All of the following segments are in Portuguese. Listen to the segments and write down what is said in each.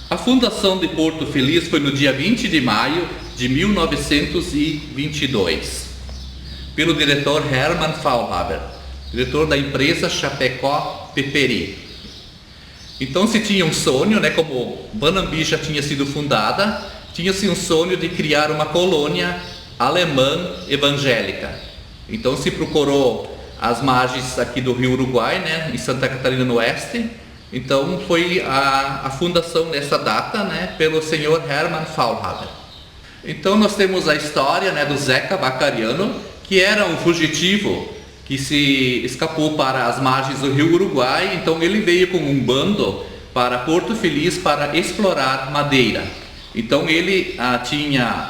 A fundação de Porto Feliz foi no dia 20 de maio de 1922, pelo diretor Hermann Faulhaber, diretor da empresa Chapecó Peperi. Então se tinha um sonho, né, como Panambi já tinha sido fundada, tinha-se um sonho de criar uma colônia alemã evangélica. Então se procurou as margens aqui do Rio Uruguai, né, em Santa Catarina no Oeste. Então foi a fundação nessa data, né, pelo senhor Hermann Faulhaber. Então nós temos a história, né, do Zeca Vacariano, que era um fugitivo que se escapou para as margens do Rio Uruguai. Então ele veio com um bando para Porto Feliz para explorar madeira. Então ele tinha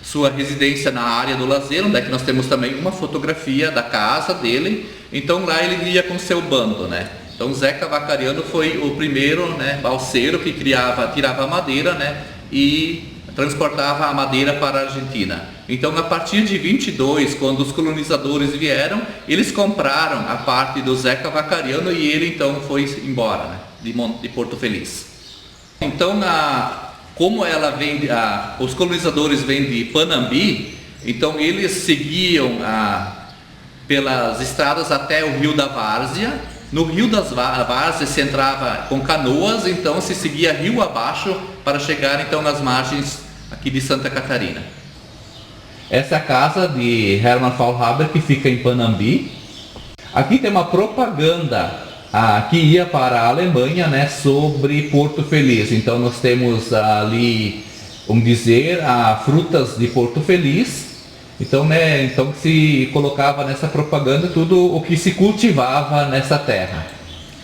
sua residência na área do lazer, onde é que nós temos também uma fotografia da casa dele. Então lá ele ia com seu bando, né? Então Zeca Vacariano foi o primeiro, né, balseiro que tirava a madeira, né, e transportava a madeira para a Argentina. Então a partir de 22, quando os colonizadores vieram, eles compraram a parte do Zeca Vacariano e ele então foi embora, né, de Porto Feliz. Então como ela vem, os colonizadores vêm de Panambi, então eles seguiam pelas estradas até o Rio da Várzea. No Rio das Várzeas se entrava com canoas, então se seguia rio abaixo para chegar então nas margens aqui de Santa Catarina. Essa é a casa de Hermann Faulhaber, que fica em Panambi. Aqui tem uma propaganda que ia para a Alemanha, né, sobre Porto Feliz. Então nós temos ali, vamos dizer, frutas de Porto Feliz. Então, né, então se colocava nessa propaganda tudo o que se cultivava nessa terra.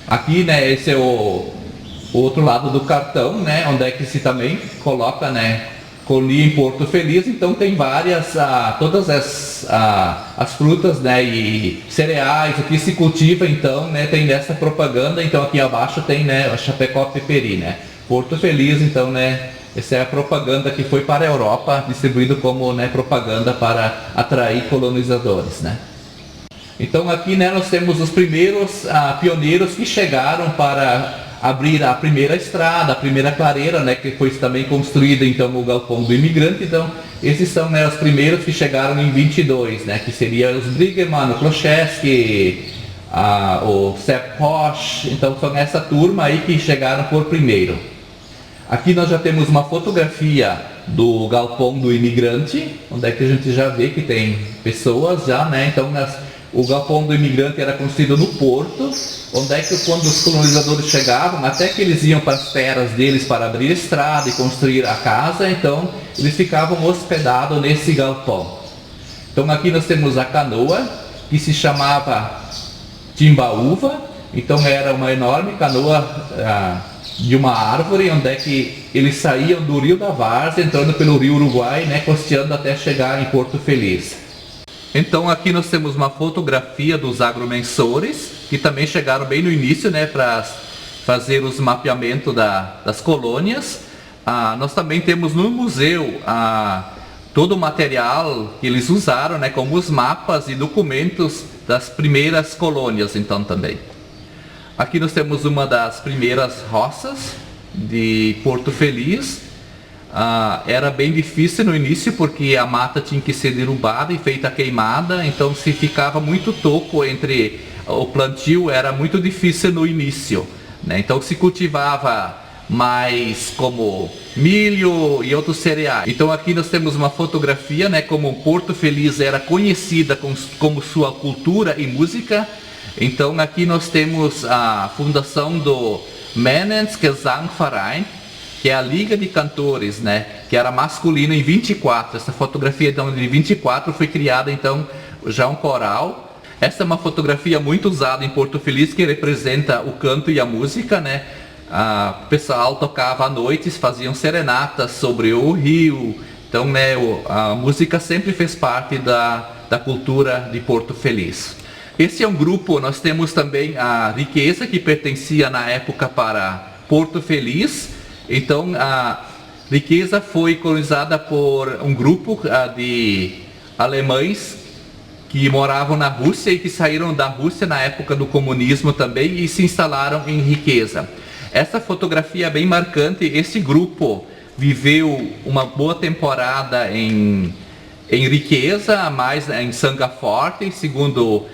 Aqui, né, esse é o outro lado do cartão, né, onde é que se também coloca, né, colhi em Porto Feliz. Então tem várias, todas as frutas, né, e cereais, o que se cultiva, então, né, tem nessa propaganda. Então aqui abaixo tem, né, a Chapecó Peperi, né, Porto Feliz. Então, né, essa é a propaganda que foi para a Europa, distribuído como, né, propaganda para atrair colonizadores, né. Então aqui, né, nós temos os primeiros pioneiros que chegaram para abrir a primeira estrada, a primeira clareira, né, que foi também construída então no galpão do imigrante. Então esses são, né, os primeiros que chegaram em 22, né, que seriam os Briggemann, o Klocheski, o Sepp Roche. Então são essa turma aí que chegaram por primeiro. Aqui nós já temos uma fotografia do galpão do imigrante, onde é que a gente já vê que tem pessoas já, né? Então o galpão do imigrante era construído no porto, onde é que quando os colonizadores chegavam, até que eles iam para as terras deles para abrir estrada e construir a casa, então eles ficavam hospedados nesse galpão. Então aqui nós temos a canoa, que se chamava Timbaúva. Então era uma enorme canoa de uma árvore, onde é que eles saíam do Rio da Várzea, entrando pelo Rio Uruguai, né, costeando até chegar em Porto Feliz. Então aqui nós temos uma fotografia dos agromensores, que também chegaram bem no início, né, para fazer os mapeamentos das colônias. Nós também temos no museu todo o material que eles usaram, né, como os mapas e documentos das primeiras colônias, então também. Aqui nós temos uma das primeiras roças de Porto Feliz. Era bem difícil no início, porque a mata tinha que ser derrubada e feita queimada, então se ficava muito toco entre o plantio, era muito difícil no início, né? Então se cultivava mais como milho e outros cereais. Então aqui nós temos uma fotografia, né, como Porto Feliz era conhecida como sua cultura e música. Então aqui nós temos a fundação do Männens Gesangverein, que é a Liga de Cantores, né, que era masculina em 24. Essa fotografia então de 24 foi criada então já um coral. Essa é uma fotografia muito usada em Porto Feliz, que representa o canto e a música, né. O pessoal tocava à noite, faziam serenatas sobre o rio. Então, né, a música sempre fez parte da cultura de Porto Feliz. Esse é um grupo. Nós temos também a Riqueza, que pertencia na época para Porto Feliz. Então a Riqueza foi colonizada por um grupo de alemães que moravam na Rússia e que saíram da Rússia na época do comunismo também e se instalaram em Riqueza. Essa fotografia é bem marcante. Esse grupo viveu uma boa temporada em riqueza, mais em Sanga Forte, segundo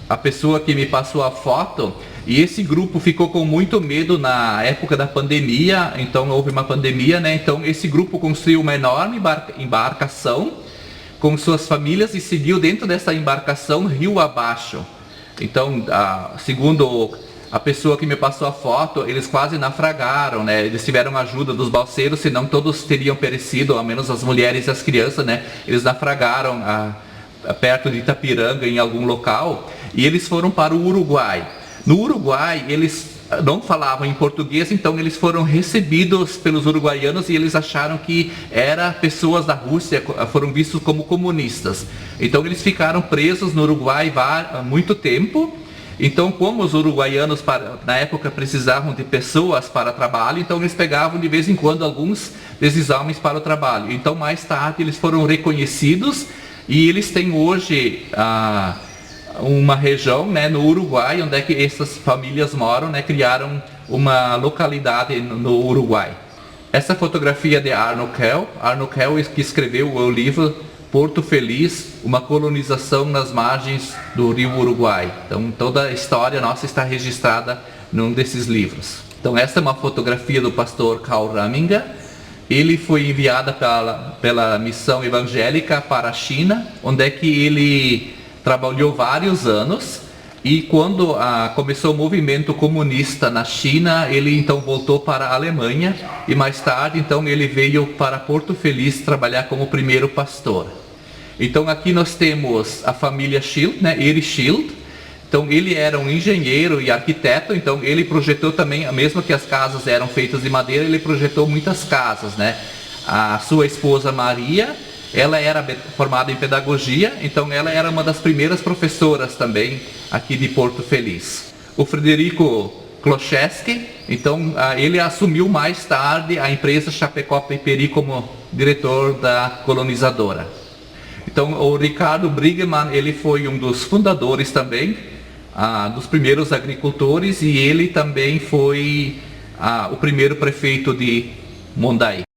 a pessoa que me passou a foto. E esse grupo ficou com muito medo na época da pandemia, então houve uma pandemia, né? Então esse grupo construiu uma enorme embarcação com suas famílias e seguiu dentro dessa embarcação rio abaixo. Então, segundo a pessoa que me passou a foto, eles quase naufragaram, né? Eles tiveram ajuda dos balseiros, senão todos teriam perecido, ao menos as mulheres e as crianças, né? Eles naufragaram perto de Itapiranga, em algum local, e eles foram para o Uruguai. No Uruguai, eles não falavam em português, então eles foram recebidos pelos uruguaianos e eles acharam que eram pessoas da Rússia, foram vistos como comunistas. Então eles ficaram presos no Uruguai há muito tempo. Então, como os uruguaianos na época precisavam de pessoas para trabalho, então eles pegavam de vez em quando alguns desses homens para o trabalho. Então mais tarde eles foram reconhecidos e eles têm hoje uma região, né, no Uruguai, onde é que essas famílias moram, né, criaram uma localidade no Uruguai. Essa fotografia de Arno Kell, que escreveu o livro Porto Feliz, uma colonização nas margens do rio Uruguai. Então toda a história nossa está registrada num desses livros. Então essa é uma fotografia do pastor Karl Ramminga. Ele foi enviado pela missão evangélica para a China, onde é que ele trabalhou vários anos, e quando começou o movimento comunista na China, ele então voltou para a Alemanha e mais tarde então ele veio para Porto Feliz trabalhar como primeiro pastor. Então aqui nós temos a família Schild, né, Erich Schild. Então ele era um engenheiro e arquiteto, então ele projetou também, mesmo que as casas eram feitas de madeira, ele projetou muitas casas, né? A sua esposa Maria, ela era formada em pedagogia, então ela era uma das primeiras professoras também aqui de Porto Feliz. O Frederico Kloszewski, então ele assumiu mais tarde a empresa Chapecó Peperi como diretor da colonizadora. Então o Ricardo Briggemann, ele foi um dos fundadores também, dos primeiros agricultores, e ele também foi o primeiro prefeito de Mondaí.